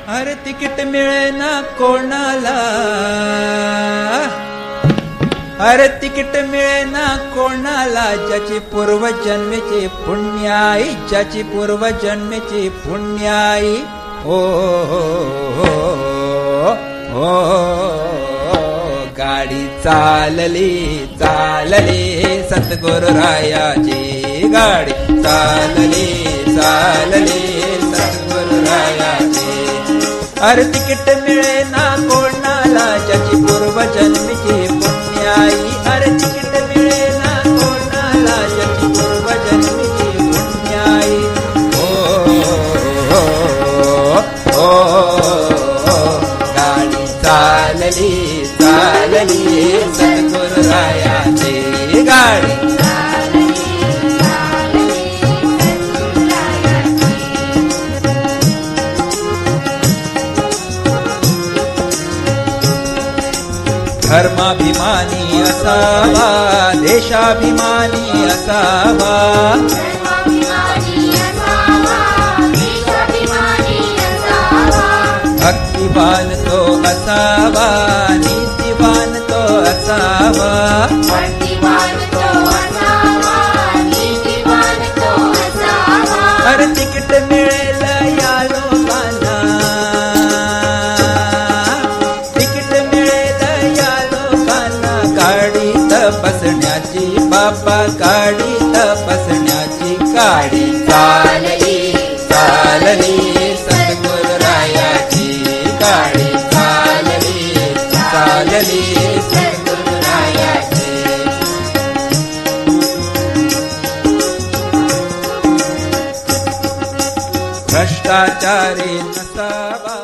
अरे तिकीट मिळेना कोणाला, अरे तिकीट मिळेना कोणाला, ज्याची पूर्वजन्मेची पुण्याई, ज्याची पूर्वजन्मेची पुण्याई. ओ हो गाडी चालली चालली सद्गुरुरायाची, गाडी चालली चालली सद्गुरुरायाची. अरे तिकीट मिळेना कोणाला, ज्याची पूर्वजन्मीची पुण्याई. अरे तिकीट मिळेना कोणाला, ज्याची पूर्वजन्मीची पुण्याई. ओ गाडी चालली चालली सद्गुरुरायाची, गाडी धर्माभिमानी असावा, देशाभिमानी असावा, भक्तिवान तो असावा, नीतिवान तो असावा. अरे तिकीट मिळेल या लोकांना, तिकीट मिळेल या लोकांना, गाडीत बसण्याची बाबा, गाडीत बसण्याची. गाडी चालली चालली सद्गुरुरायाची, गाडी चालली चालली सद्गुरुरायाची. भ्रष्टाचारी नसावा.